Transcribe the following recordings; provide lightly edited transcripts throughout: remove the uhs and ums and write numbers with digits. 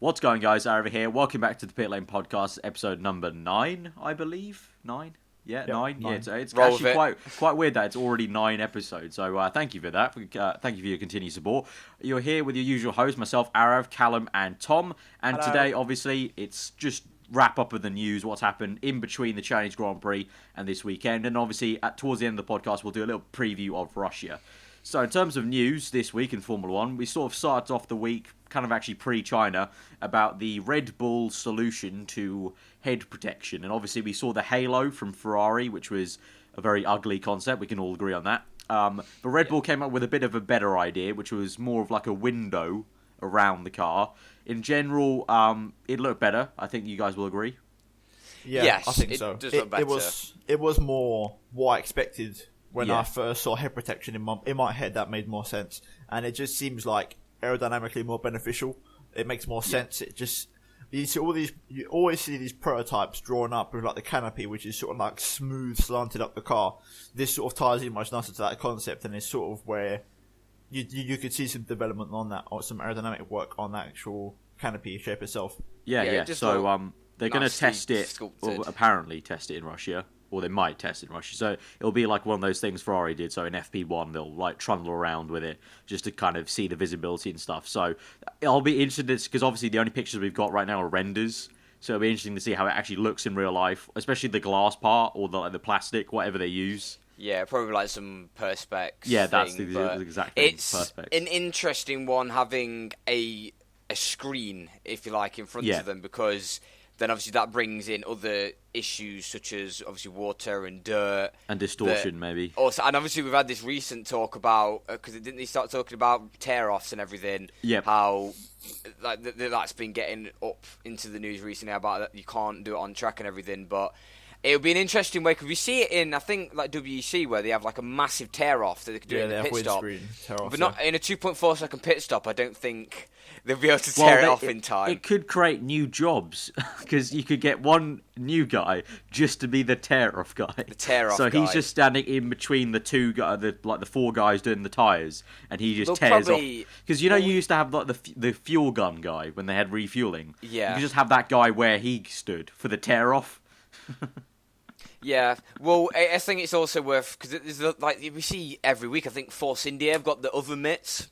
What's going, guys? Aarava here. Welcome back to the Pitlane Podcast, episode number 9, I believe. 9? Yeah, yep, 9. Yeah, it's actually quite weird that it's already 9 episodes. So thank you for that. Thank you for your continued support. You're here with your usual hosts, myself, Arav, Callum, and Tom. And Hello. Today, obviously, it's just wrap up of the news, what's happened in between the Chinese Grand Prix and this weekend. And obviously, towards the end of the podcast, we'll do a little preview of Russia. So in terms of news this week in Formula 1, we sort of started off the week kind of actually pre-China about the Red Bull solution to head protection. And obviously we saw the halo from Ferrari, which was a very ugly concept. We can all agree on that. But Red Bull came up with a bit of a better idea, which was more of like a window around the car. In general, it looked better. I think you guys will agree. Yeah, yes, I think it so. does look better. It was more what I expected when Yeah. I first saw head protection in my head. That made more sense, and it just seems like aerodynamically more beneficial. It makes more sense. It just you always see these prototypes drawn up with like the canopy, which is sort of like smooth, slanted up the car. This sort of ties in much nicer to that concept, and it's sort of where you could see some development on that, or some aerodynamic work on that actual canopy shape itself. Yeah. So they're going to test it, sculpted. or apparently test it in Russia. Or they might test it in Russia. So it'll be like one of those things Ferrari did. So in FP1, they'll like trundle around with it just to kind of see the visibility and stuff. So I'll be interested because obviously the only pictures we've got right now are renders. So it'll be interesting to see how it actually looks in real life, especially the glass part or the plastic, whatever they use. Yeah, probably like some perspex. Yeah, that's thing, the exact thing. It's Perspex. an interesting one having a screen, if you like, in front of them, because then obviously that brings in other issues such as obviously water and dirt And distortion, maybe. Also, and obviously we've had this recent talk about because didn't they start talking about tear-offs and everything? Yep. How like that's been getting up into the news recently about that you can't do it on track and everything, but. It'll be an interesting way because we see it in, I think, like WEC where they have like a massive tear-off that they can do in the pit stop. But not in a 2.4 second pit stop. I don't think they'll be able to tear it off in time. It could create new jobs because you could get one new guy just to be the tear-off guy. The tear-off guy. So he's guy. just standing in between the two guys, the 4 guys doing the tyres, and he just They'll tears probably- off. Because you used to have like the fuel gun guy when they had refueling. Yeah. You could just have that guy where he stood for the tear-off. Yeah, well, I think it's also worth because like we see every week. I think Force India have got the oven mitts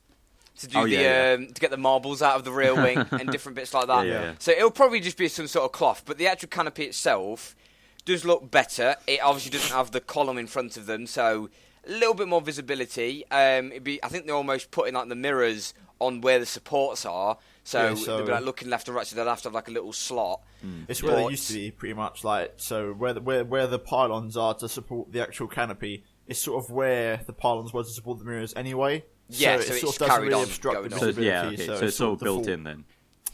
to do to get the marbles out of the rear wing and different bits like that. Yeah. So it'll probably just be some sort of cloth, but the actual canopy itself does look better. It obviously doesn't have the column in front of them, so a little bit more visibility. I think they're almost putting like the mirrors on where the supports are, so they'll be like looking left and right. So they'll have to have like a little slot. It's where they used to be, pretty much. Like so, where the pylons are to support the actual canopy, is sort of where the pylons were to support the mirrors anyway. Yeah, so it it's sort of carried doesn't really on obstruct the going on. visibility. So it's all built in then.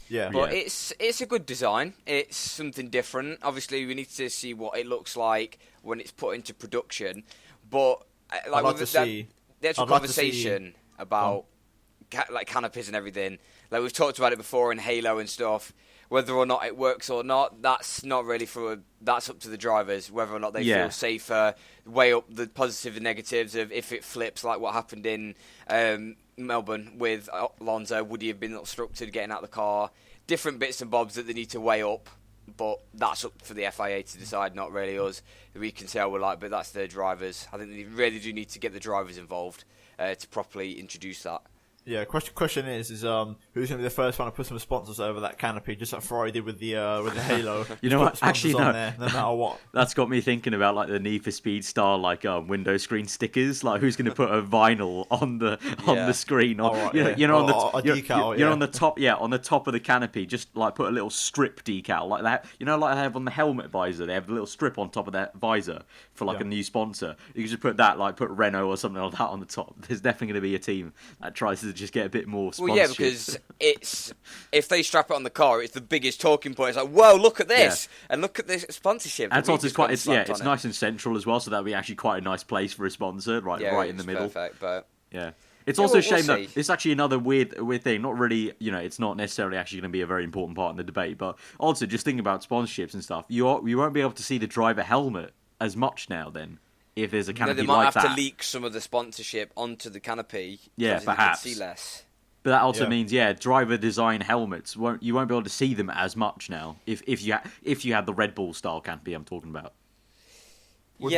Yeah, But it's a good design. It's something different. Obviously, we need to see what it looks like when it's put into production. But like the actual conversation about like canopies and everything, like we've talked about it before in Halo and stuff. Whether or not it works or not, that's not really that's up to the drivers. Whether or not they feel safer, weigh up the positives and negatives of if it flips, like what happened in Melbourne with Alonso. Would he have been obstructed getting out of the car? Different bits and bobs that they need to weigh up, but that's up for the FIA to decide, not really us. We can say, but that's their drivers. I think they really do need to get the drivers involved to properly introduce that. Yeah, question is who's going to be the first one to put some sponsors over that canopy, just like Ferrari did with the Halo? You know what? Actually, on there, no matter what. That's got me thinking about like the Need for Speed style window screen stickers. Like who's going to put a vinyl on the screen? Or, right, on the top, on the top of the canopy, just like put a little strip decal like that. Like they have on the helmet visor. They have a little strip on top of that visor for like a new sponsor. You can just put that, like put Renault or something like that on the top. There's definitely going to be a team that tries to just get a bit more sponsorship. Well, yeah, because if they strap it on the car, it's the biggest talking point. It's like, whoa, look at this, and look at this sponsorship. And it's nice and central as well, so that'll be actually quite a nice place for a sponsor, right in the middle. Perfect, but it's also a shame that it's actually another weird thing. Not really, it's not necessarily actually going to be a very important part in the debate, but also just thinking about sponsorships and stuff, you won't be able to see the driver helmet as much now. Then, if there's a canopy they might like have that. to leak some of the sponsorship onto the canopy. Yeah, perhaps. See less. But that also means, driver design helmets you won't be able to see them as much now. If you had the Red Bull style canopy I'm talking about. Would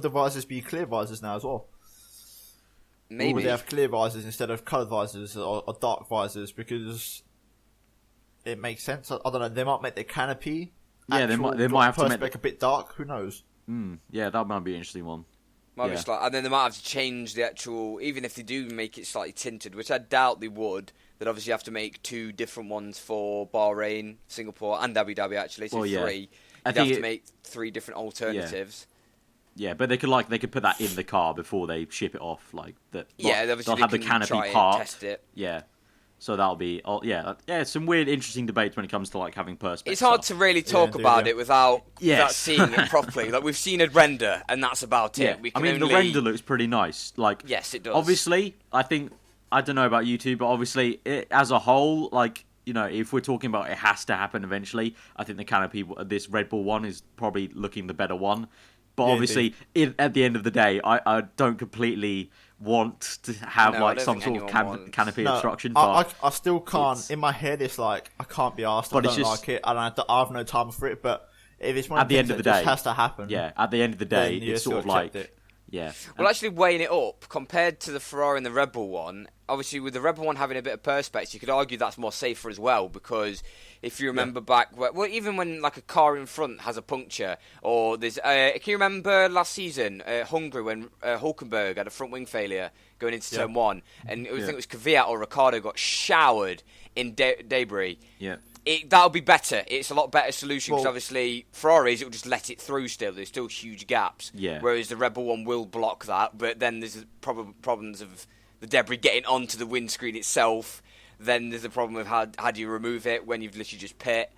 the visors be clear visors now as well? Maybe. Or would they have clear visors instead of coloured visors or dark visors? Because it makes sense. I don't know. They might make the canopy. Yeah, they might have to make a bit dark. Who knows? Yeah, that might be an interesting one. Might be and then they might have to change the actual. Even if they do make it slightly tinted, which I doubt they would. They'd obviously have to make 2 different ones for Bahrain, Singapore, and Abu Dhabi. Actually, so 3. You'd have to make 3 different alternatives. Yeah, but they could put that in the car before they ship it off, like that. Yeah, obviously they'll have the canopy part. Test it. Yeah, so that'll be. Some weird, interesting debates when it comes to like having perspex. It's hard to really talk about it without seeing it properly. Like we've seen it render, and that's about it. Yeah. The render looks pretty nice. Like, yes, it does. Obviously, I don't know about you two, but obviously, as a whole, like. If we're talking about it has to happen eventually, I think the canopy, this Red Bull one, is probably looking the better one. But obviously, at the end of the day, I don't completely want to have some sort of canopy obstruction. But I still can't. In my head, it's like I can't be asked. I don't like it, and I have no time for it. But if it's one at the end of the day, just has to happen. Yeah, at the end of the day, it's sort of like. Yeah. Well, actually, weighing it up compared to the Ferrari and the Red Bull one, obviously with the Red Bull one having a bit of perspex, you could argue that's more safer as well because if you remember back, well, even when like a car in front has a puncture, or there's, can you remember last season Hungary when Hulkenberg had a front wing failure going into turn 1, and I think it was Kvyat or Ricciardo got showered in debris. Yeah. That'll be better. It's a lot better solution because obviously Ferraris, it'll just let it through still. There's still huge gaps. Yeah. Whereas the Red Bull one will block that, but then there's problems of the debris getting onto the windscreen itself. Then there's a problem of how do you remove it when you've literally just pit.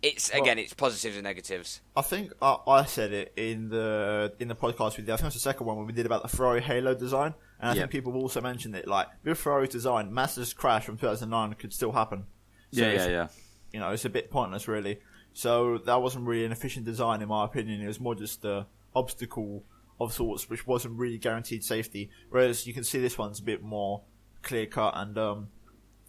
It's positives and negatives. I think I said it in the podcast we did. I think it was the second one when we did about the Ferrari Halo design, and I think people also mentioned it. Like with Ferrari's design, Massa's crash from 2009 could still happen. So yeah. It's a bit pointless, really. So that wasn't really an efficient design, in my opinion. It was more just an obstacle of sorts, which wasn't really guaranteed safety. Whereas you can see this one's a bit more clear cut, and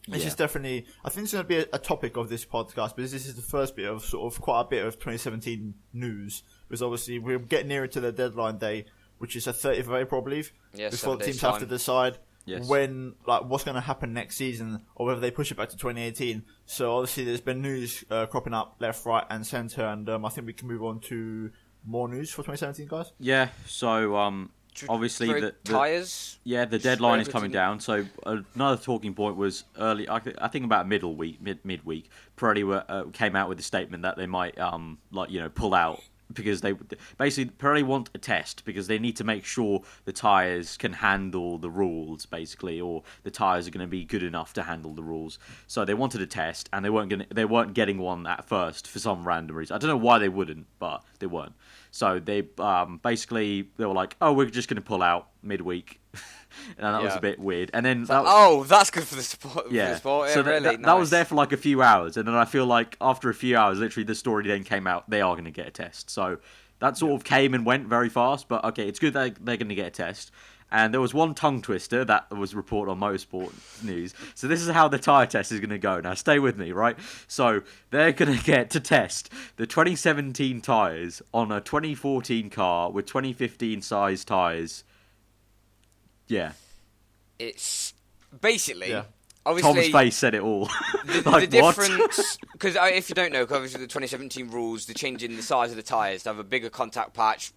this is definitely. I think it's going to be a topic of this podcast, because this is the first bit of sort of quite a bit of 2017 news. Because obviously we're getting nearer to the deadline day, which is the 30th of April, I believe. Yes, before the teams have to decide. Yes. When, what's going to happen next season, or whether they push it back to 2018. So obviously there's been news cropping up left, right and centre, and I think we can move on to more news for 2017, guys. Yeah, so obviously the tyres. Yeah, the deadline is coming down. So another talking point was early. I think about midweek. Pirelli came out with a statement that they might pull out. Because they basically Pirelli want a test because they need to make sure the tyres can handle the rules, basically, or the tyres are going to be good enough to handle the rules. So they wanted a test, and they weren't getting one at first for some random reason. I don't know why they wouldn't, but they weren't. So they basically they were like, "Oh, we're just going to pull out midweek," and that was a bit weird. And then that's good for the sport. Yeah, for the sport. So that was there for like a few hours, and then I feel like after a few hours, literally the story then came out. They are going to get a test. So that sort of came and went very fast. But okay, it's good that they're going to get a test. And there was one tongue twister that was reported on Motorsport News. So this is how the tyre test is going to go. Now, stay with me, right? So they're going to get to test the 2017 tyres on a 2014 car with 2015 size tyres. Yeah. It's basically... Yeah. Obviously, Tom's face said it all. The difference, because if you don't know, obviously the 2017 rules, they're changing the size of the tyres to have a bigger contact patch,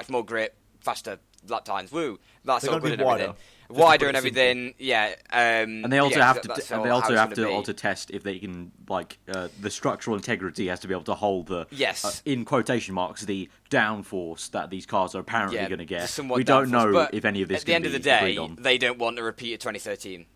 more grip, faster lap times. Woo! That's all good and everything. Wider and everything. Yeah. And they also have to. And they also have to also test if they can the structural integrity has to be able to hold the in quotation marks the downforce that these cars are apparently going to get. We don't know if any of this. At the end of the day, they don't want a repeat of 2013.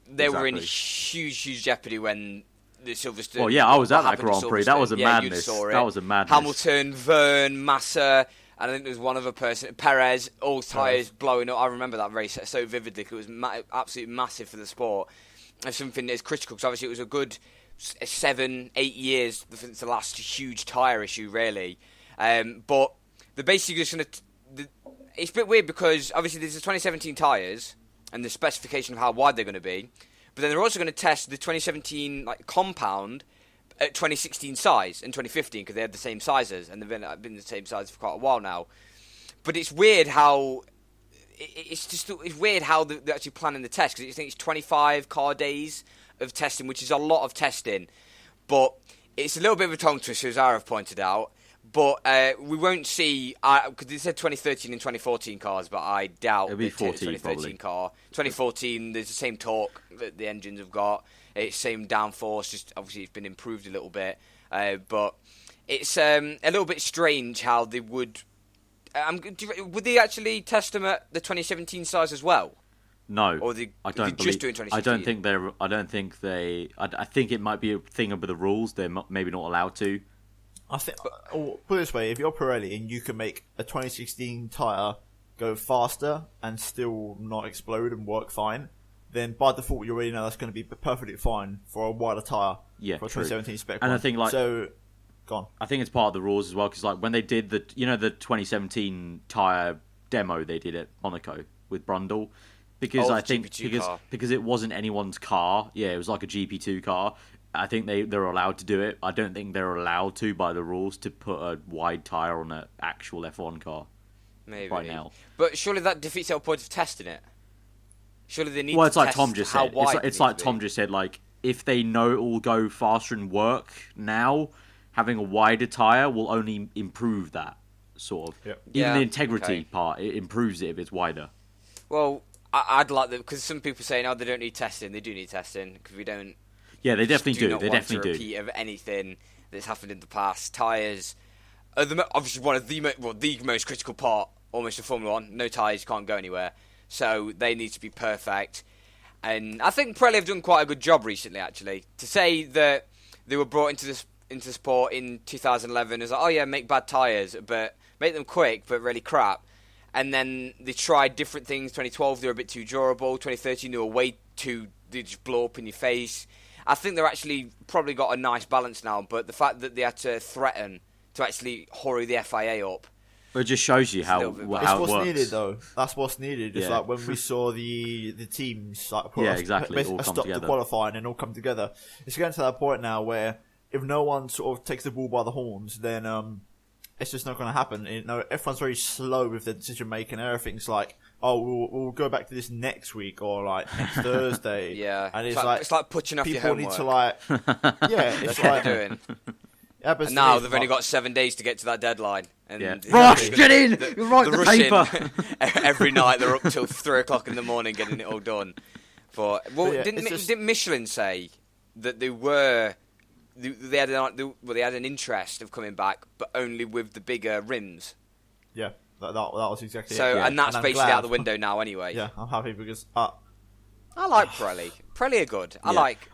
They were in huge jeopardy when the Silverstone. Well, yeah, I was at that Grand Prix. That was a madness. That was a madness. Hamilton, Verne, Massa. And I think there was one other person, Perez, all tyres blowing up. I remember that race so vividly because it was absolutely massive for the sport. And something that's critical because obviously it was a good 7-8 years since the last huge tyre issue, really. But they're basically just going to... It's a bit weird because obviously there's the 2017 tyres and the specification of how wide they're going to be. But then they're also going to test the 2017 compound at 2016 size and 2015 because they had the same sizes and they've been the same size for quite a while now. But it's weird how it's weird how they're actually planning the test because I think it's 25 car days of testing, which is a lot of testing. But it's a little bit of a tongue twister, as I've pointed out. But we won't see, because they said 2013 and 2014 cars, but I doubt it'll be 2013 probably. car. 2014, there's the same torque that the engines have got. It's same downforce, just obviously it's been improved a little bit. But it's a little bit strange how they would... would they actually test them at the 2017 size as well? No, or I don't just doing 2016? I think it might be a thing with the rules. They're maybe not allowed to. I think, put it this way, if you're Pirelli and you can make a 2016 tyre go faster and still not explode and work fine, then by default you already know that's going to be perfectly fine for a wider tyre for a 2017 spec and one. I think so, go on. I think it's part of the rules as well because when they did the 2017 tyre demo they did at Monaco with Brundle, because I think because it wasn't anyone's car, it was like a GP2 car. I think they're allowed to do it. I don't think they're allowed to, by the rules, to put a wide tyre on an actual F1 car. Maybe. Right now. But surely that defeats the whole point of testing it. Surely they need to test how wide Tom just said. It's like Tom just said, if they know it will go faster and work now, having a wider tyre will only improve that, sort of. Yep. Even the integrity part, it improves it if it's wider. Well, I'd like that, because some people say, no, they don't need testing. They do need testing, because we don't... Yeah, they definitely do. They definitely do. Repeat of anything that's happened in the past. Tyres are obviously one of the most critical part almost of Formula One. No tyres, you can't go anywhere. So they need to be perfect. And I think Pirelli have done quite a good job recently, actually. To say that they were brought into sport in 2011 as make bad tyres, but make them quick, but really crap. And then they tried different things. 2012 they were a bit too durable. 2013 they were way too... They just blow up in your face. I think they're actually probably got a nice balance now, but the fact that they had to threaten to actually hurry the FIA up... It just shows you how it works. That's what's needed, though. That's what's needed. It's like when we saw the teams stop the qualifying and all come together. It's getting to that point now where if no one sort of takes the ball by the horns, then it's just not going to happen. Everyone's very slow with their decision making. Everything's like... we'll go back to this next week or next Thursday. Yeah, and it's like putting off your homework. People need to it's like doing. Yeah, but and now they've only got 7 days to get to that deadline. And Rush, get in! Write the paper. Every night they're up till 3 o'clock in the morning getting it all done. Didn't Michelin say that they had an interest of coming back, but only with the bigger rims? Yeah. That was exactly it. And that's basically out the window now anyway. Yeah, I'm happy because... I like Pirelli. Pirelli are good.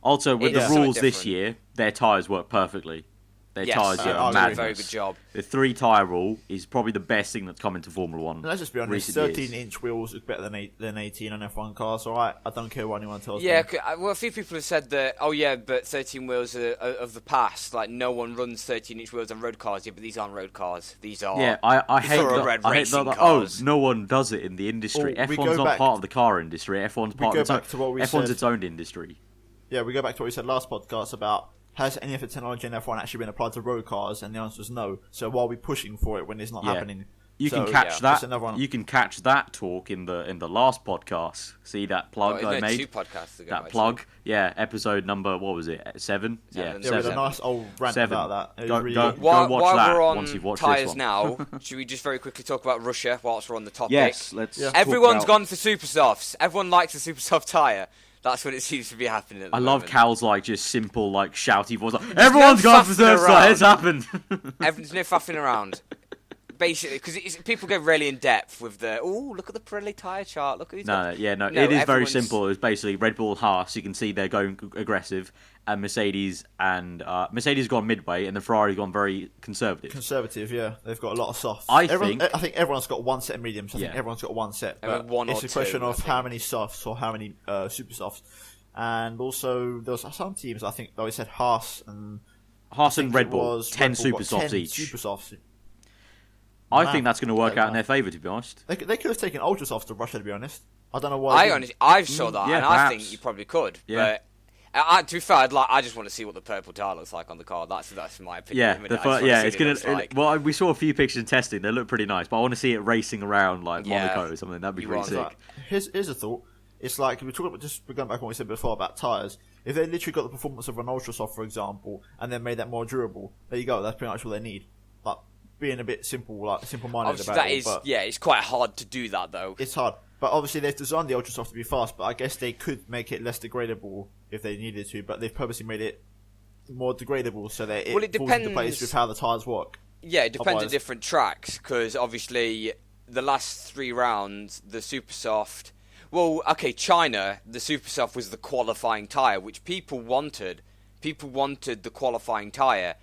Also, with the rules this year, their tyres work perfecly. Their tyres are madness. Very good job. The 3-tyre rule is probably the best thing that's come into Formula 1. Let's just be honest, 13-inch wheels is better than 18 on F1 cars, alright? I don't care what anyone tells me. Yeah, well, a few people have said that, but 13 wheels are of the past. Like, no one runs 13-inch wheels on road cars. Yeah, but these aren't road cars. These are I hate that. Cars. No one does it in the industry. F1's not part of the car industry. F1's its own industry. Yeah, we go back to what we said last podcast about has any of the technology in F1 actually been applied to road cars? And the answer is no. So why are we pushing for it when it's not happening? You can catch that. You can catch that talk in the last podcast. See that plug I made? 2 podcasts ago. That plug, episode number 7? Yeah, with a nice old rant about that. Go watch that once you've watched tyres this one. now, should we just very quickly talk about Russia whilst we're on the topic? Yes, let's. Yeah. Everyone's gone for super softs. Everyone likes a super soft tyre. That's what it seems to be happening at the moment. I love Cal's just simple shouty voice. Everyone's gone for super soft. It's happened. Everyone's no faffing around. Basically, because people go really in depth with look at the Pirelli tyre chart. Look at these. No, it is very simple. It's basically Red Bull and Haas. You can see they're going aggressive, and Mercedes have gone midway, and the Ferrari's gone very conservative. Conservative, yeah. They've got a lot of softs. I think everyone's got one set of mediums. I think everyone's got one set. But it's a question of how many softs or how many super softs. And also, there was some teams. I think they said Haas and Red Bull 10 super softs each. Super softs. I think that's going to work out in their favour, to be honest. They could have taken ultra softs to Russia, to be honest. I don't know why. I saw that, and perhaps. I think you probably could. Yeah. But to be fair, I just want to see what the purple tire looks like on the car. That's my opinion. It's gonna. Well, we saw a few pictures in testing. They look pretty nice, but I want to see it racing around like Monaco or something. That'd be pretty sick. Like, here's a thought. It's like we're going back on what we said before about tires. If they literally got the performance of an ultra soft, for example, and then made that more durable, there you go. That's pretty much all they need. Like being a bit simple-minded about it. It's quite hard to do that though. It's hard. But obviously they've designed the Ultra Soft to be fast, but I guess they could make it less degradable if they needed to, but they've purposely made it more degradable so that it falls into place with how the tyres work. Yeah, it depends on different tracks, because obviously the last 3 rounds, the Super Soft... Well, okay, China, the Super Soft was the qualifying tyre, which people wanted. People wanted the qualifying tyre,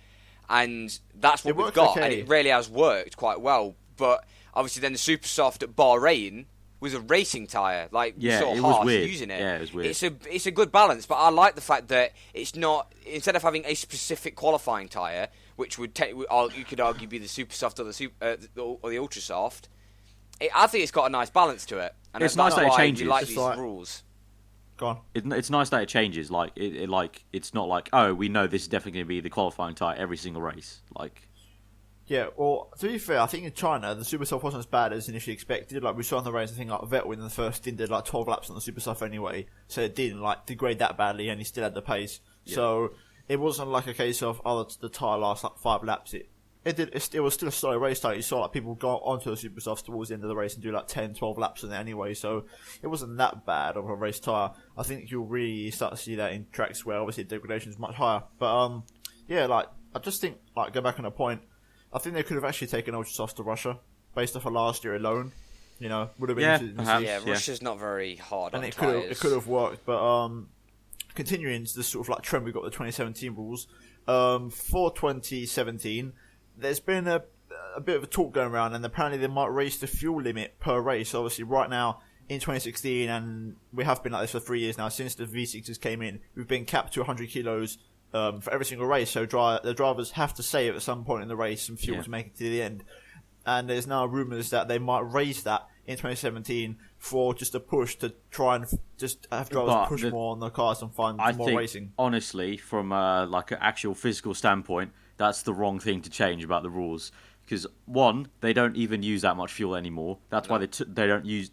and that's what we've got, and it really has worked quite well. But obviously then the Super Soft at Bahrain was a racing tyre, like sort of harsh using it. Yeah, it was weird. It's a good balance, but I like the fact that it's not, instead of having a specific qualifying tyre, which would you could argue be the Super Soft or the Ultra Soft. I think it's got a nice balance to it, and it's nice that it changes. Like these rules. Go on. It's nice that it changes. Like it's not like, oh, we know this is definitely going to be the qualifying tyre every single race. Like. Yeah, well, to be fair, I think in China, the Super Soft wasn't as bad as initially expected. Like, we saw on the race, I think, like, Vettel in the first stint did, like, 12 laps on the Super Soft anyway, so it didn't, like, degrade that badly, and he still had the pace. Yeah. So, it wasn't like a case of, the tyre lasts, like, 5 laps. It was still a slow race, like, you saw, like, people go onto the Super Softs towards the end of the race and do, like, 10, 12 laps on it anyway, so it wasn't that bad of a race tyre. I think you'll really start to see that in tracks where, obviously, degradation is much higher. But, yeah, like, I just think, like, go back on a point, I think they could have actually taken Ultra Softs to Russia, based off of last year alone. You know, would have been Russia's not very hard on tyres. And it could have worked, but continuing to this sort of like trend we've got the 2017 rules, for 2017, there's been a bit of a talk going around, and apparently they might raise the fuel limit per race. Obviously, right now, in 2016, and we have been like this for 3 years now, since the V6s came in, we've been capped to 100 kilos for every single race, so the drivers have to save at some point in the race some fuel to make it to the end. And there's now rumours that they might raise that in 2017 for just a push to try and just have drivers push more on the cars and find more racing. Honestly, from like an actual physical standpoint, that's the wrong thing to change about the rules. Because one, they don't even use that much fuel anymore. That's why they don't use.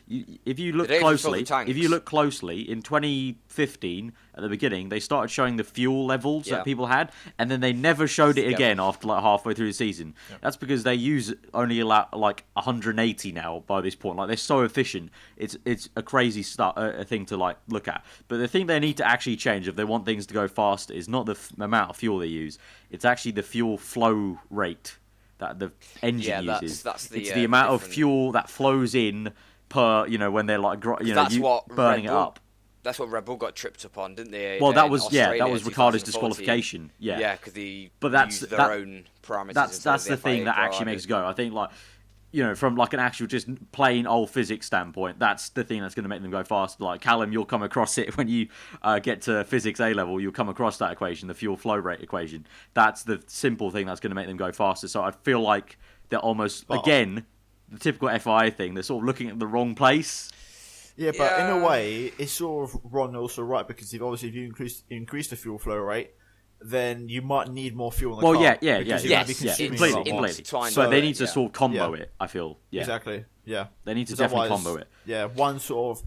If you look closely, in 2015 at the beginning, they started showing the fuel levels that people had, and then they never showed it again after like halfway through the season. Yep. That's because they use only like 180 now by this point. Like they're so efficient, it's a crazy thing to like look at. But the thing they need to actually change if they want things to go faster is not the amount of fuel they use. It's actually the fuel flow rate that the engine uses. That's it's the amount of fuel that flows in per, when they're like, burning it up. That's what Red Bull got tripped up on, didn't they? Well, that was Ricciardo's disqualification. Yeah, yeah, because they used their own parameters. That's the thing that actually makes it go. I think from like an actual just plain old physics standpoint, that's the thing that's going to make them go faster. Like Callum, you'll come across it when you get to physics A level. You'll come across that equation, the fuel flow rate equation. That's the simple thing that's going to make them go faster. So I feel like they're almost again the typical FIA thing. They're sort of looking at the wrong place. Yeah, but in a way, it's sort of wrong also right, because if you increase the fuel flow rate, then you might need more fuel in the car. Completely. So they need to sort of combo it, I feel. Yeah. Exactly, yeah. They need to definitely combo it. Yeah, one sort of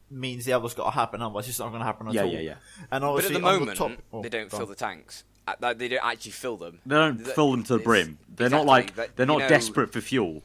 means the other's got to happen, otherwise it's not going to happen at all. Yeah. And but at the moment, they don't fill the tanks. They don't actually fill them. They don't fill them to the brim. They're not like, they're not desperate for fuel.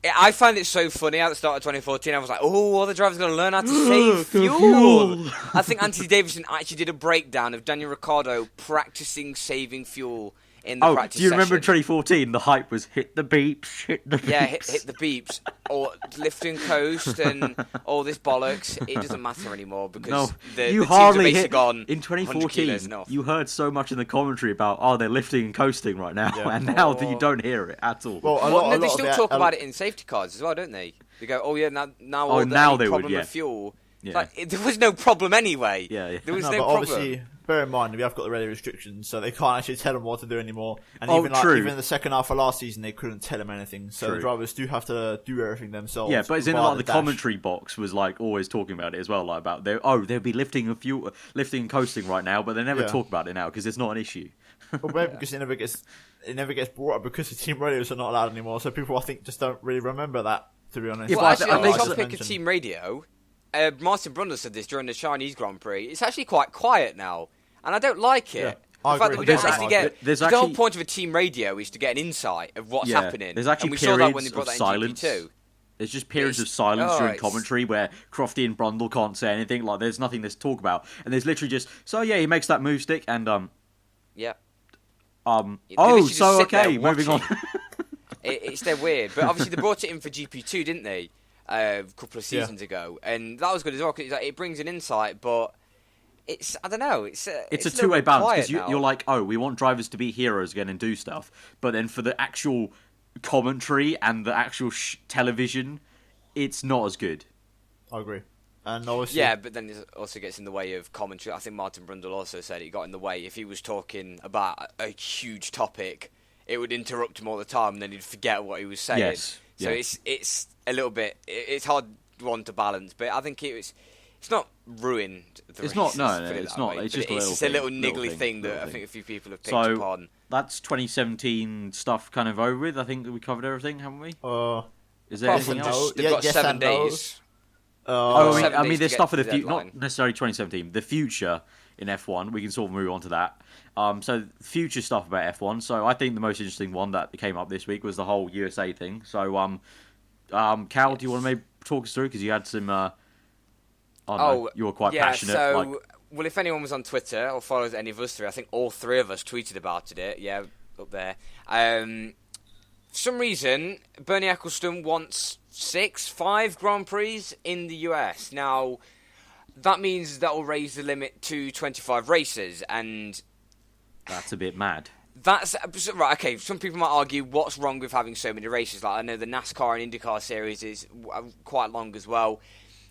I find it so funny at the start of 2014. I was like, all the drivers going to learn how to save fuel. I think Anthony Davidson actually did a breakdown of Daniel Ricciardo practicing saving fuel in the practice session. Do you remember in session. 2014, the hype was hit the beeps, hit the beeps. Yeah, hit the beeps, or lift and coast, and all this bollocks. It doesn't matter anymore because the teams are basically gone. In 2014, you heard so much in the commentary about, they're lifting and coasting right now, and now you don't hear it at all. Well, they still talk about it in safety cars as well, don't they? They go, now they problem with fuel. Yeah. Like, there was no problem anyway. Yeah. There was no problem. bear in mind we have got the rally restrictions, so they can't actually tell them what to do anymore. And even in the second half of last season, they couldn't tell them anything. So the drivers do have to do everything themselves. Yeah, but it's in like the commentary box was like always talking about it as well, like about they'll be lifting and coasting right now, but they never talk about it now because it's not an issue. Well, maybe because it never gets brought up because the team radios are not allowed anymore. So people, I think, just don't really remember that. To be honest, well, actually, on the topic of team radio, Martin Brundle said this during the Chinese Grand Prix. It's actually quite quiet now, and I don't like it. Yeah, the fact that we don't actually get the whole point of a team radio is to get an insight of what's happening. There's actually and we periods saw that when they brought of that in silence. GP2. There's just periods of silence during commentary where Crofty and Brundle can't say anything. Like there's nothing to talk about, and there's literally just he makes that move stick and yeah. Moving on. It's they're weird, but obviously they brought it in for GP2, didn't they? A couple of seasons ago, and that was good as well because it brings an insight, but I don't know, it's a two-way balance because you're like, we want drivers to be heroes again and do stuff, but then for the actual commentary and the actual television, it's not as good. I agree. And obviously, yeah, but then it also gets in the way of commentary. I think Martin Brundle also said it got in the way. If he was talking about a huge topic, it would interrupt him all the time, and then he'd forget what he was saying. Yes. So it's a little bit. It's hard one to balance, but I think it's not ruined the races. It's not. No, it's not. It's just a little niggly thing that I think a few people have picked up on. That's 2017 stuff kind of over with. I think that we covered everything, haven't we? Is there anything else? They've got 7 days. I mean, there's stuff for the future, not necessarily 2017. The future in F1, we can sort of move on to that. So future stuff about F1. So I think the most interesting one that came up this week was the whole USA thing. So, Cal, do you want to maybe talk us through because you had some? You were quite passionate. So, well, if anyone was on Twitter or follows any of us three, I think all three of us tweeted about it. Yeah, up there. For some reason, Bernie Ecclestone wants 5 Grand Prix in the US. Now, that means that will raise the limit to 25 races, and that's a bit mad. That's right. Okay, some people might argue what's wrong with having so many races. Like I know the NASCAR and IndyCar series is quite long as well.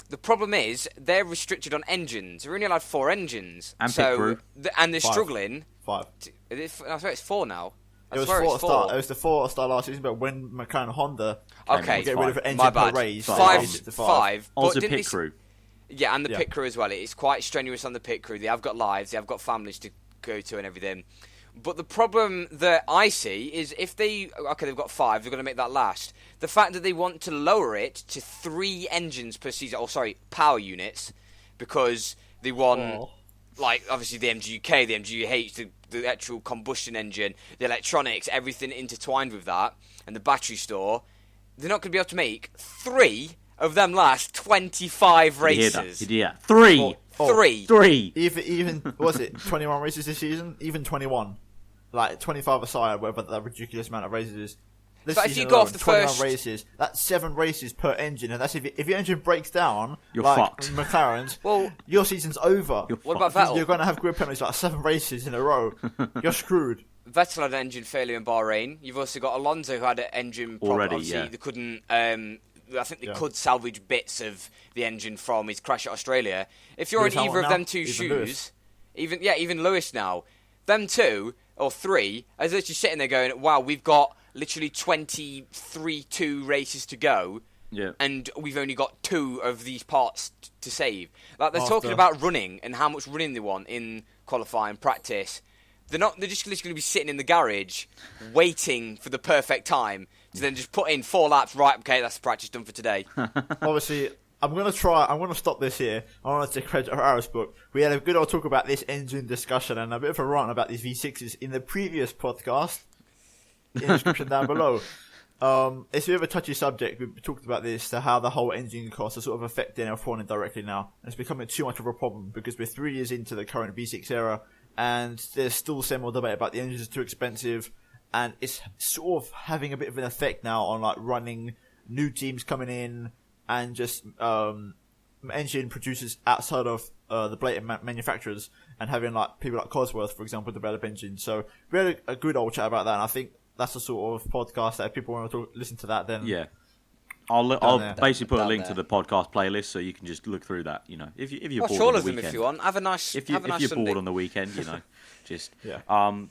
The problem is they're restricted on engines. They're only allowed 4 engines, and pit crew. And they're struggling. 5. I swear it's 4 now. It was 4 at start. It was the 4 at start last season, but when McLaren and Honda get rid of an engine per race, 5. Also pit crew. Yeah, and the pit crew as well. It's quite strenuous on the pit crew. They have got lives. They have got families to go to and everything. But the problem that I see is if they've got 5, they're going to make that last. The fact that they want to lower it to 3 engines per season, power units, because they want, obviously the MGUK, the MGUH, the actual combustion engine, the electronics, everything intertwined with that, and the battery store, they're not going to be able to make 3 of them last 25 races. Yeah, 3. 3. Even was it 21 races this season? Even 21. Like 25 aside, whatever that ridiculous amount of races is. This but if you go off the 21 first races, that's 7 races per engine, and that's if your engine breaks down, you're like fucked. McLaren's, your season's over. What about Vettel? You're going to have grid penalties like 7 races in a row. You're screwed. Vettel had an engine failure in Bahrain. You've also got Alonso who had an engine problem. Already, yeah. They couldn't. I think they could salvage bits of the engine from his crash at Australia. If you're in either of them two shoes, even Lewis now, them 2 or 3, are literally sitting there going, "Wow, we've got literally 23 races to go, and we've only got 2 of these parts to save." Like they're talking about running and how much running they want in qualifying practice. They're just literally going to be sitting in the garage waiting for the perfect time to then just put in 4 laps. Right, okay, that's the practice done for today. Obviously, I'm going to stop this here. I want to credit Aarava's book. We had a good old talk about this engine discussion and a bit of a rant about these V6s in the previous podcast. In the description down below. It's a bit of a touchy subject. We've talked about this, how the whole engine costs are sort of affecting F1 indirectly now. And it's becoming too much of a problem because we're 3 years into the current V6 era and there's still some more debate about the engines are too expensive, and it's sort of having a bit of an effect now on like running new teams coming in and just engine producers outside of the blatant manufacturers, and having like people like Cosworth, for example, develop engines. So we had a good old chat about that, and I think that's the sort of podcast that if people want to listen to that, then I'll basically put a link to the podcast playlist so you can just look through that. You know, if you're bored on the weekend, if you want, have a nice. If you're Sunday. bored on the weekend, you know, just yeah.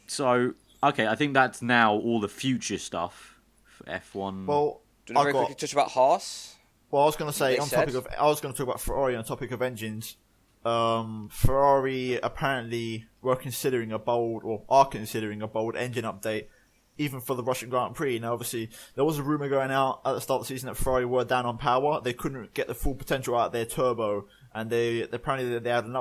So okay, I think that's now all the future stuff for F1. Well, do you want to very quickly touch about Haas? Well, I was going to say I was going to talk about Ferrari on the topic of engines. Ferrari apparently are considering a bold engine update, even for the Russian Grand Prix. Now, obviously, there was a rumour going out at the start of the season that Ferrari were down on power. They couldn't get the full potential out of their turbo, and they apparently had an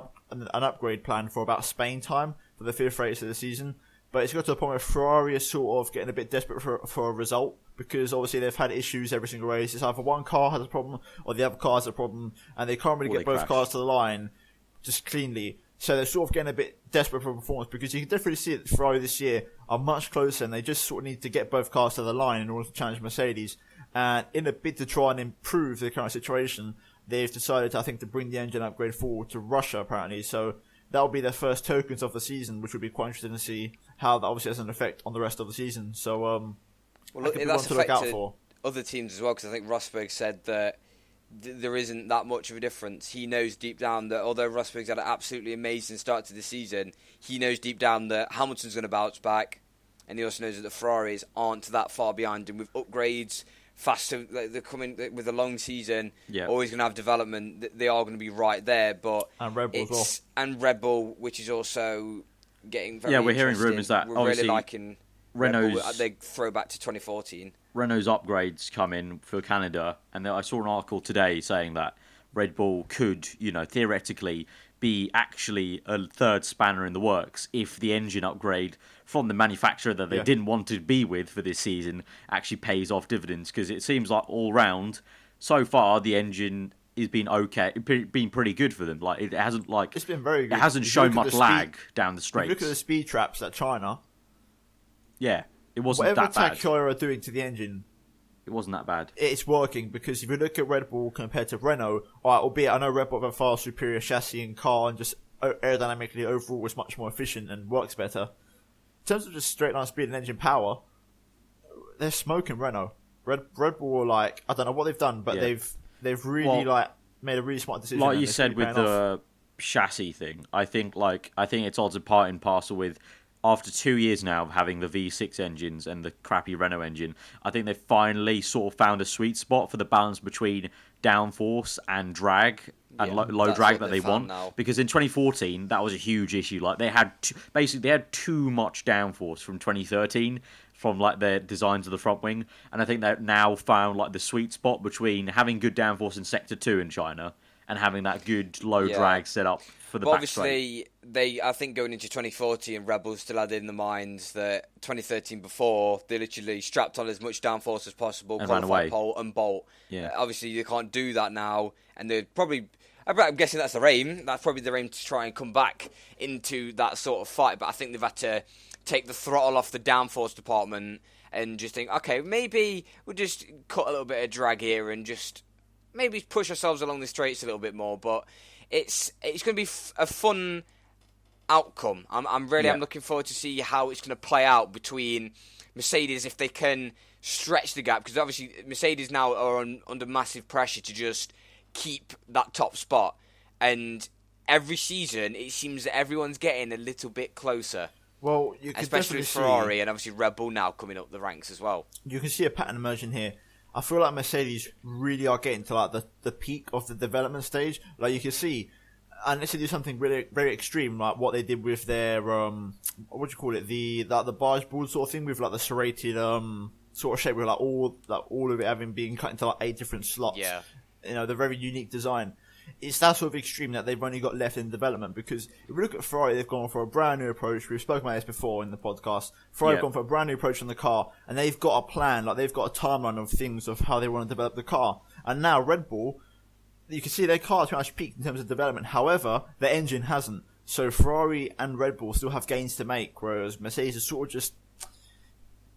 upgrade plan for about Spain time for the fifth race of the season. But it's got to the point where Ferrari is sort of getting a bit desperate for a result, because obviously they've had issues every single race. It's either one car has a problem or the other car has a problem, and they can't really get both cars to the line just cleanly. So they're sort of getting a bit desperate for performance, because you can definitely see that Ferrari this year are much closer, and they just sort of need to get both cars to the line in order to challenge Mercedes. And in a bid to try and improve the current situation, they've decided, I think, to bring the engine upgrade forward to Russia, apparently. So that'll be their first tokens of the season, which would be quite interesting to see how that obviously has an effect on the rest of the season. So, that's to look out for other teams as well, because I think Rosberg said that there isn't that much of a difference. He knows deep down that although Rosberg's had an absolutely amazing start to the season, he knows deep down that Hamilton's going to bounce back, and he also knows that the Ferraris aren't that far behind him with upgrades. Faster, they're coming with a long season. Always going to have development. They are going to be right there, but and Red Bull as well. And Red Bull, which is also getting very we're hearing rumours that we're really liking Renault's Red Bull. They throw back to 2014. Renault's upgrades come in for Canada, and I saw an article today saying that Red Bull could, theoretically be actually a third spanner in the works if the engine upgrade from the manufacturer that they didn't want to be with for this season actually pays off dividends, because it seems like all round so far the engine has been okay, been pretty good for them. Like it's been very good. It hasn't shown much lag down the straights. Look at the speed traps at China. Yeah, it wasn't that bad. Whatever Tech are doing to the engine, it wasn't that bad. It's working, because if you look at Red Bull compared to Renault, albeit I know Red Bull have a far superior chassis and car, and just aerodynamically overall was much more efficient and works better. In terms of just straight line speed and engine power, they're smoking Renault. Red Bull are I don't know what they've done, but they've really made a really smart decision. Like you said with the chassis thing, I think it's odds apart and parcel with. After 2 years now of having the V6 engines and the crappy Renault engine, I think they've finally sort of found a sweet spot for the balance between downforce and drag and low drag that they want. Now. Because in 2014, that was a huge issue. Like they had too much downforce from 2013 from their designs of the front wing, and I think they've now found the sweet spot between having good downforce in Sector 2 in China and having that good low drag set up for the back obviously, I think going into 2014, Red Bull still had in the minds that 2013 before, they literally strapped on as much downforce as possible, and ran away. Pole and bolt. Yeah. Obviously, you can't do that now, and they're probably... I'm guessing that's their aim. That's probably their aim to try and come back into that sort of fight, but I think they've had to take the throttle off the downforce department and just think, okay, maybe we'll just cut a little bit of drag here and just... maybe push ourselves along the straights a little bit more, but it's going to be a fun outcome. I'm looking forward to see how it's going to play out between Mercedes, if they can stretch the gap, because obviously Mercedes now are under massive pressure to just keep that top spot, and every season it seems that everyone's getting a little bit closer. Well, you can especially with Ferrari and obviously Red Bull now coming up the ranks as well. You can see a pattern emerging here. I feel like Mercedes really are getting to the peak of the development stage. Like you can see, unless they do something really very extreme, like what they did with their what do you call it, the barge board sort of thing with the serrated sort of shape with all of it having been cut into 8 different slots. Yeah, the very unique design. It's that sort of extreme that they've only got left in development, because if we look at Ferrari, they've gone for a brand new approach. We've spoken about this before in the podcast. Ferrari have gone for a brand new approach on the car, and they've got a plan, they've got a timeline of things of how they want to develop the car. And now Red Bull, you can see their car has pretty much peaked in terms of development. However, their engine hasn't. So Ferrari and Red Bull still have gains to make, whereas Mercedes is sort of just...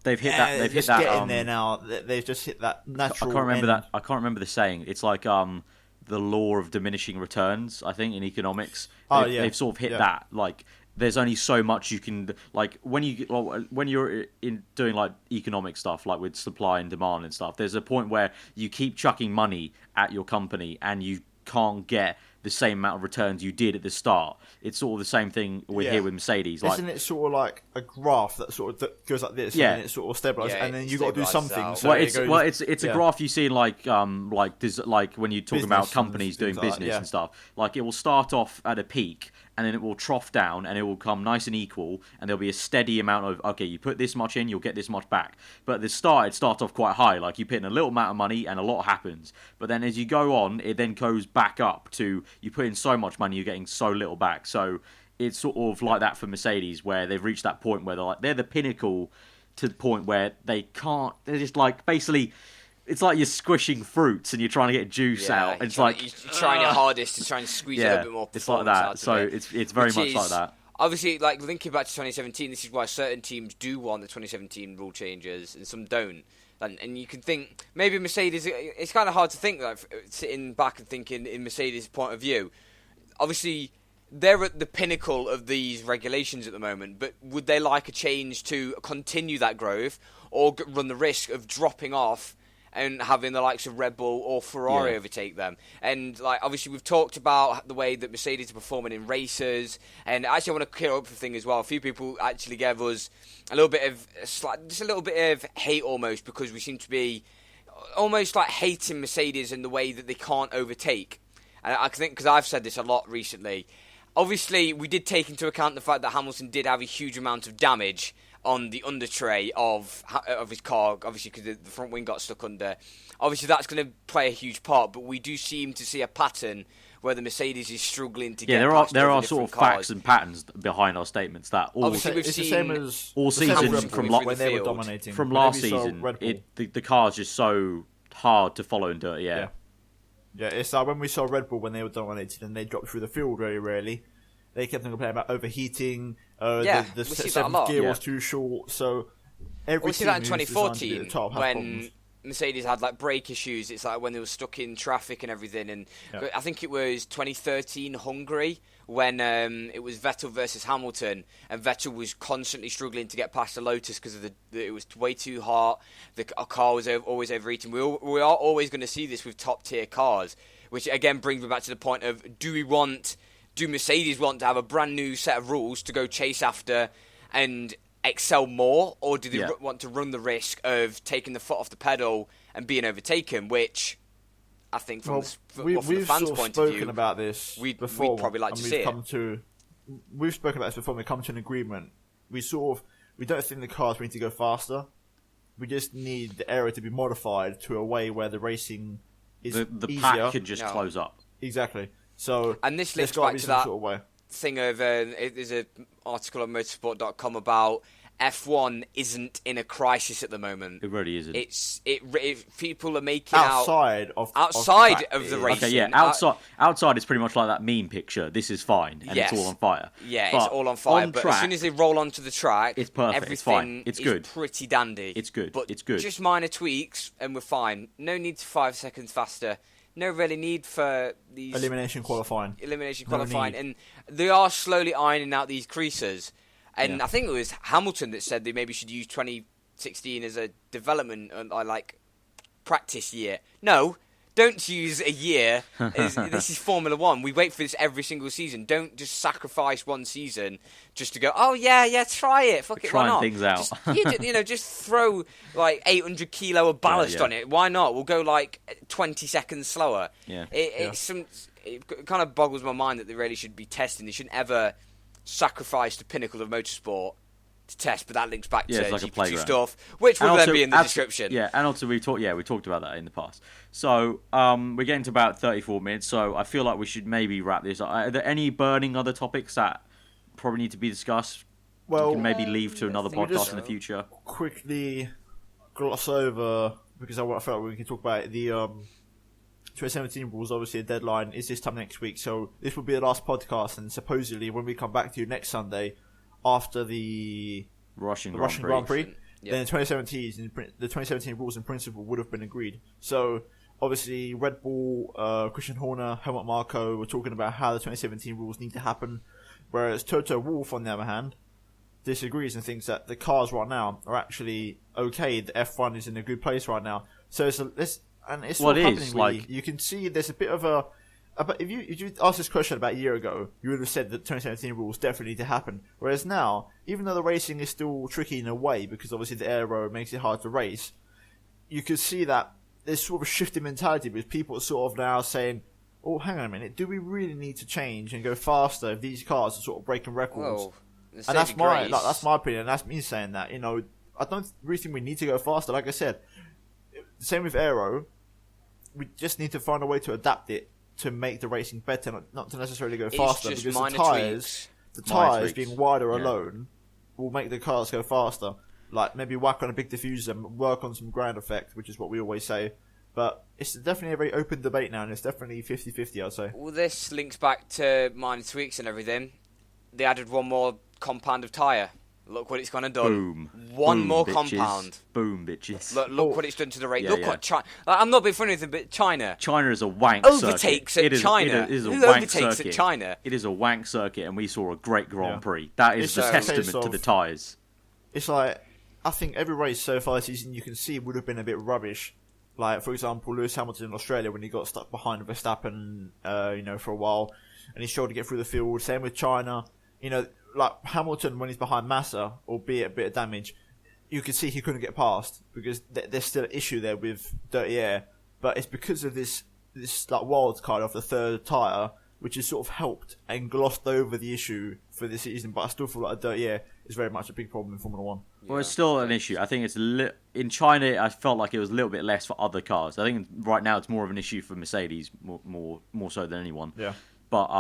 They've hit that. They've hit that. Getting there now. They've just hit that natural. I can't remember that. I can't remember the saying. It's like the law of diminishing returns, I think, in economics. They've sort of hit that. there's only so much you can, like, when you're in doing like economic stuff, like with supply and demand and stuff, there's a point where you keep chucking money at your company and you can't get the same amount of returns you did at the start. It's sort of the same thing here with Mercedes. Isn't it sort of like a graph that goes like this, and then it sort of stabilizes, and then you've got to do something. So it's a graph you see in like when you talk about companies doing business and stuff. Like, it will start off at a peak, and then it will trough down, and it will come nice and equal, and there'll be a steady amount of, okay, you put this much in, you'll get this much back. But at the start, it starts off quite high, like you put in a little amount of money, and a lot happens. But then as you go on, it then goes back up to, you put in so much money, you're getting so little back. So it's sort of like that for Mercedes, where they've reached that point where they're the pinnacle to the point where they're just like, basically, it's like you're squishing fruits and you're trying to get juice out. And it's like you're trying your hardest to try and squeeze a little bit more performance out of it. So it's very much like that. Obviously, like, linking back to 2017, this is why certain teams do want the 2017 rule changes and some don't. And you can think, maybe Mercedes, it's kind of hard to think, like, sitting back and thinking in Mercedes' point of view. Obviously, they're at the pinnacle of these regulations at the moment, but would they like a change to continue that growth, or run the risk of dropping off and having the likes of Red Bull or Ferrari overtake them? And, like, obviously we've talked about the way that Mercedes are performing in races, and actually I want to clear up the thing as well. A few people actually gave us a little bit of hate almost, because we seem to be almost like hating Mercedes in the way that they can't overtake. And I think, because I've said this a lot recently, obviously we did take into account the fact that Hamilton did have a huge amount of damage on the under tray of his car, obviously because the front wing got stuck under. Obviously that's going to play a huge part, but we do seem to see a pattern where the Mercedes is struggling to get past there are the sort of cars. Facts and patterns behind our statements that all obviously we've seen the same as all season from when they were dominating. From last season, the car's just so hard to follow and do it. Yeah, it's like when we saw Red Bull when they were dominating and they dropped through the field very rarely. They kept on complaining about overheating. The seventh gear was too short. So every see that in 2014 when Mercedes had like brake issues. It's like when they were stuck in traffic and everything. And I think it was 2013 Hungary when it was Vettel versus Hamilton, and Vettel was constantly struggling to get past the Lotus because of it was way too hot. The car was always overheating. We are always going to see this with top tier cars, which again brings me back to the point of do Mercedes want to have a brand new set of rules to go chase after and excel more, or do they want to run the risk of taking the foot off the pedal and being overtaken, which I think from the fans' point of view, about this we'd probably like to see it. We've spoken about this before, we come to an agreement. We don't think the cars need to go faster. We just need the area to be modified to a way where the racing is the easier. pack could just close up. Exactly. So, and this links back to that sort of thing of there's an article on motorsport.com about F1 isn't in a crisis at the moment. It really isn't. People are making outside of the racing. Okay, outside is pretty much like that meme picture. This is fine, and it's all on fire. Yeah, it's all on fire. But as soon as they roll onto the track, it's perfect. Everything it's fine. It's good. Pretty dandy. It's good. But it's good. Just minor tweaks, and we're fine. No need to 5 seconds faster. No really need for these elimination qualifying, and they are slowly ironing out these creases. And I think it was Hamilton that said they maybe should use 2016 as a development practice year. No, don't use a year. This is Formula One. We wait for this every single season. Don't just sacrifice one season just to go, oh, yeah, try it. Fuck it, why not? Trying things out. Just throw like 800 kilo of ballast on it. Why not? We'll go like 20 seconds slower. Yeah. It kind of boggles my mind that they really should be testing. They shouldn't ever sacrifice the pinnacle of motorsport to test, but that links back to like GP2 stuff, which will then be in the description. Yeah, and also we talked about that in the past. So we're getting to about 34 minutes, so I feel like we should maybe wrap this up. Are there any burning other topics that probably need to be discussed? Well, we can maybe leave to another podcast in the future. Quickly gloss over, because I felt we can talk about it, the 2017 rules, obviously a deadline is this time next week, so this will be the last podcast, and supposedly when we come back to you next Sunday after the Russian Grand Prix, then the 2017 rules in principle would have been agreed. So obviously Red Bull, Christian Horner, Helmut Marko were talking about how the 2017 rules need to happen. Whereas Toto Wolff, on the other hand, disagrees and thinks that the cars right now are actually okay. The F1 is in a good place right now. So it's happening. Like, you can see there's a bit of a. But if you asked this question about a year ago, you would have said that 2017 rules definitely need to happen. Whereas now, even though the racing is still tricky in a way, because obviously the aero makes it hard to race, you could see that there's sort of a shift in mentality, because people are sort of now saying, oh, hang on a minute, do we really need to change and go faster if these cars are sort of breaking records? Well, and that's my opinion, and that's me saying that. I don't really think we need to go faster. Like I said, same with aero, we just need to find a way to adapt it to make the racing better, not to necessarily go faster, because the tyres being wider alone will make the cars go faster. Like, maybe whack on a big diffuser and work on some ground effect, which is what we always say. But it's definitely a very open debate now, and it's definitely 50-50, I'd say. Well, this links back to minor tweaks and everything. They added one more compound of tyre. Look what it's gone and done. Boom. One more bitches. compound. Boom, bitches. Look what it's done to the race. Look what China... I'm not being funny with it, but China... China is a wank overtakes circuit. at China. It is a Who wank overtakes circuit. at China? It is a wank circuit, and we saw a great Grand Prix. That is a testament to the tyres. It's like, I think every race so far this season you can see would have been a bit rubbish. Like, for example, Lewis Hamilton in Australia, when he got stuck behind Verstappen, for a while, and he struggled to get through the field. Same with China. Like Hamilton, when he's behind Massa, albeit a bit of damage, you could see he couldn't get past, because there's still an issue there with dirty air. But it's because of this like wild card of the third tyre, which has sort of helped and glossed over the issue for this season. But I still feel like dirty air is very much a big problem in Formula 1. Well, it's still an issue. I think it's in China. I felt like it was a little bit less for other cars. I think right now it's more of an issue for Mercedes, more so than anyone. Yeah. But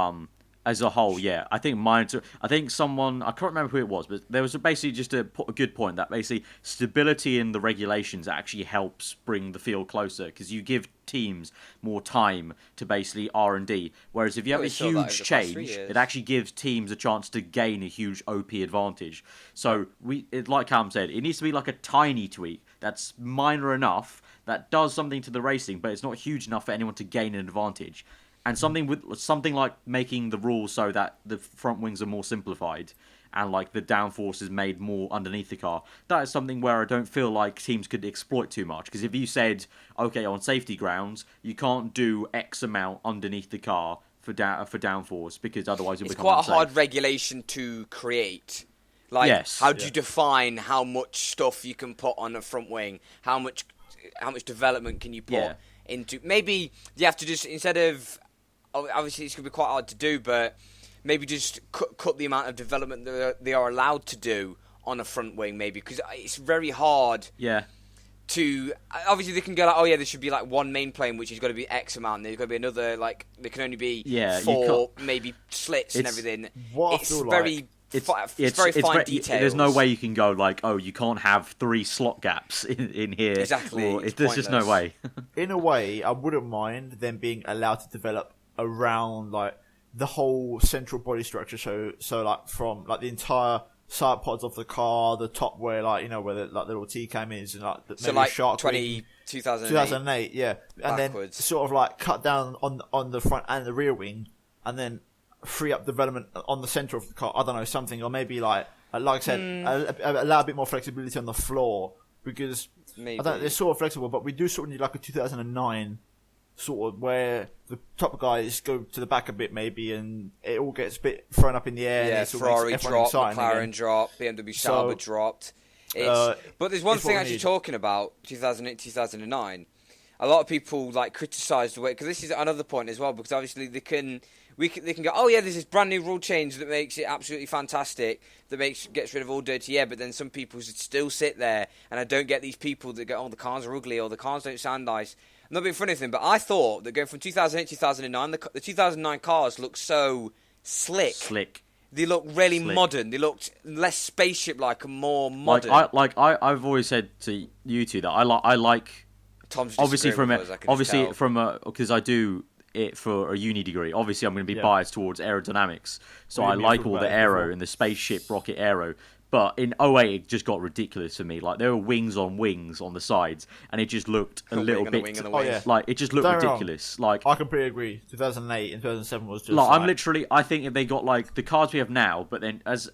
as a whole, yeah, I think someone, I can't remember who it was, but there was basically just a good point that basically stability in the regulations actually helps bring the field closer, because you give teams more time to basically R&D, whereas if you have a huge change, it actually gives teams a chance to gain a huge OP advantage. So like Callum said, it needs to be like a tiny tweak that's minor enough that does something to the racing, but it's not huge enough for anyone to gain an advantage. And something like making the rules so that the front wings are more simplified and like the downforce is made more underneath the car. That is something where I don't feel like teams could exploit too much. Because if you said, okay, on safety grounds, you can't do X amount underneath the car for downforce, because otherwise it's quite unsafe. A hard regulation to create. Like, how do you define how much stuff you can put on a front wing? How much development can you put into? Maybe you have to just, instead of, obviously it's going to be quite hard to do, but maybe just cut the amount of development that they are allowed to do on a front wing, maybe, because it's very hard. Yeah. To obviously they can go like, there should be like one main plane which is got to be X amount. There's got to be another, like there can only be 4 maybe slits and everything. It's very. It's very fine details. There's no way you can go like, you can't have 3 slot gaps in here. Exactly. There's just no way. In a way, I wouldn't mind them being allowed to develop around like the whole central body structure. So like from like the entire side pods of the car, the top where like where the little T-cam is, and like maybe like shark 2008, yeah, and backwards. Then sort of like cut down on the front and the rear wing, and then free up development on the center of the car. I don't know, something, or maybe like I said, allow a bit more flexibility on the floor, because they're sort of flexible, but we do sort of need like a 2009 sort of where the top guys go to the back a bit maybe, and it all gets a bit thrown up in the air. Yeah, Ferrari dropped, McLaren dropped, BMW Sauber dropped. But there's one thing actually talking about 2008, 2009. A lot of people like criticise the way, because this is another point as well, because obviously they can go, there's this brand new rule change that makes it absolutely fantastic, that gets rid of all dirty air, but then some people still sit there, and I don't get these people that go, the cars are ugly, or the cars don't sound nice. I'm not being funny with them, but I thought that going from 2008 to 2009, the 2009 cars looked so slick. They looked really modern. They looked less spaceship-like and more modern. I've always said to you two that I like. Tom's obviously because I do it for a uni degree. Obviously, I'm going to be biased towards aerodynamics, so I like all the aero and the spaceship rocket aero. But in 08, it just got ridiculous for me. Like, there were wings on the sides, and it just looked a little bit... Like, it just looked ridiculous. Like, I completely agree. 2008 and 2007 was just like... I think if they got, like, the cars we have now, but then, as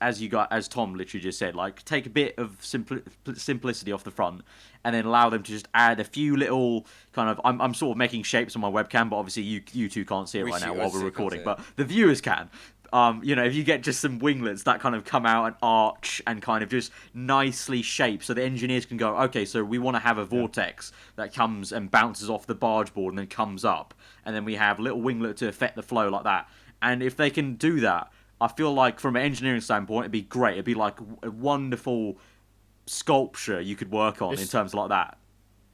Tom literally just said, like, take a bit of simplicity off the front, and then allow them to just add a few little kind of... I'm sort of making shapes on my webcam, but obviously you two can't see it right now while we're recording, but the viewers can. If you get just some winglets that kind of come out and arch and kind of just nicely shape, so the engineers can go, okay, so we want to have a vortex that comes and bounces off the barge board and then comes up, and then we have little winglet to affect the flow like that. And if they can do that, I feel like from an engineering standpoint, it'd be great. It'd be like a wonderful sculpture you could work on in terms like that.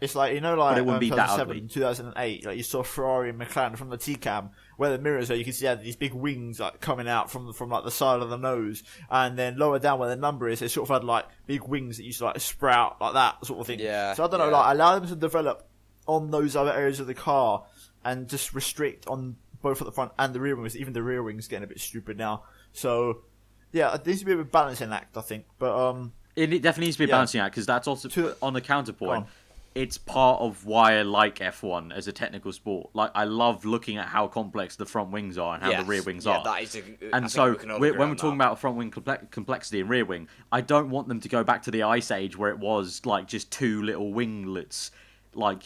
It's like, like but it wouldn't be that ugly. 2008, like you saw Ferrari and Mclaren from the T-cam, where the mirrors are, you can see these big wings like coming out from like the side of the nose, and then lower down where the number is, they sort of had like big wings that used to like sprout like that sort of thing. Yeah. So I don't know, like allow them to develop on those other areas of the car, and just restrict on both at the front and the rear wings. Even the rear wings getting a bit stupid now. So yeah, it needs to be a balancing act, I think. But it definitely needs to be a balancing act, because that's also on the counterpoint. It's part of why I like F1 as a technical sport. Like, I love looking at how complex the front wings are and how the rear wings are. That is and so, when we're talking about front wing complexity and rear wing, I don't want them to go back to the Ice Age where it was, like, just two little winglets, like,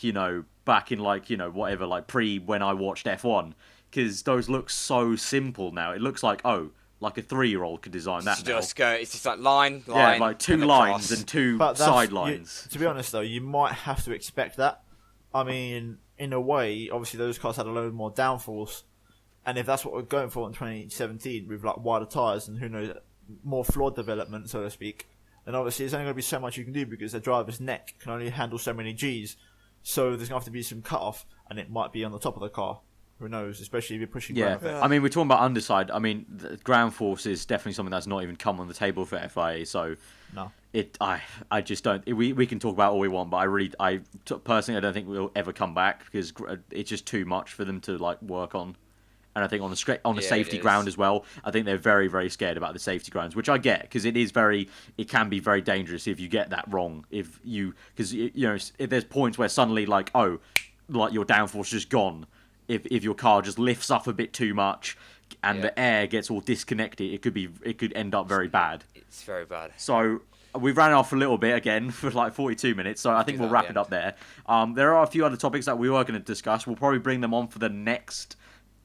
back in, like, whatever, like, when I watched F1. Because those look so simple now. It looks like, like a 3-year-old could design that now. It's just like line, like two lines and two side lines. To be honest, though, you might have to expect that. I mean, in a way, obviously those cars had a load more downforce, and if that's what we're going for in 2017 with like wider tyres and who knows, more floor development, so to speak, then obviously there's only going to be so much you can do because the driver's neck can only handle so many Gs. So there's going to have to be some cut-off, and it might be on the top of the car. Who knows, especially if you're pushing ground force. I mean, we're talking about underside. I mean, the ground force is definitely something that's not even come on the table for FIA. So, no, I just don't. We can talk about all we want, but personally, I don't think we'll ever come back because it's just too much for them to like work on. And I think on the safety ground as well, I think they're very, very scared about the safety grounds, which I get because it can be very dangerous if you get that wrong. If there's points where suddenly like your downforce is just gone. If your car just lifts up a bit too much and the air gets all disconnected, it could end up very bad. It's very bad. So we've ran off a little bit again for like 42 minutes, so I think we'll wrap it up there. There are a few other topics that we were going to discuss. We'll probably bring them on for the next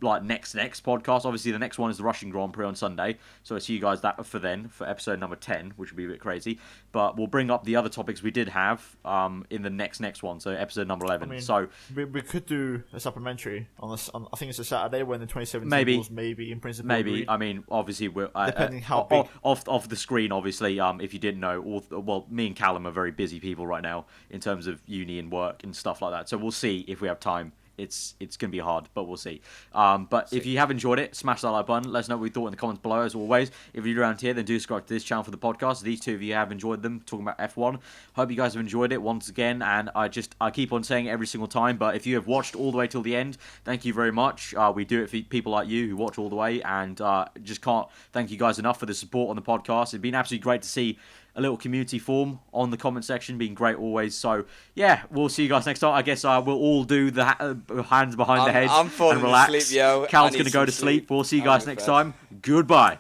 podcast. Obviously, the next one is the Russian Grand Prix on Sunday, so I'll see you guys for episode number 10, which will be a bit crazy. But we'll bring up the other topics we did have in the next one, so episode number 11. I mean, so we could do a supplementary on I think it's a Saturday when the 2017 rules maybe in principle. Maybe agreed. I mean, obviously we're depending how big off the screen. Obviously, if you didn't know, me and Callum are very busy people right now in terms of uni and work and stuff like that. So we'll see if we have time. It's going to be hard, but we'll see. If you have enjoyed it, smash that like button. Let us know what you thought in the comments below, as always. If you're around here, then do subscribe to this channel for the podcast. These two of you have enjoyed them, talking about F1. Hope you guys have enjoyed it once again, and I keep on saying it every single time, but if you have watched all the way till the end, thank you very much. We do it for people like you who watch all the way, and just can't thank you guys enough for the support on the podcast. It's been absolutely great to see a little community form on the comment section, being great always. So yeah, we'll see you guys next time. I guess we'll all do the hands behind the head and relax. Asleep, yo. Cal's going to go to sleep. We'll see you guys next time. Goodbye.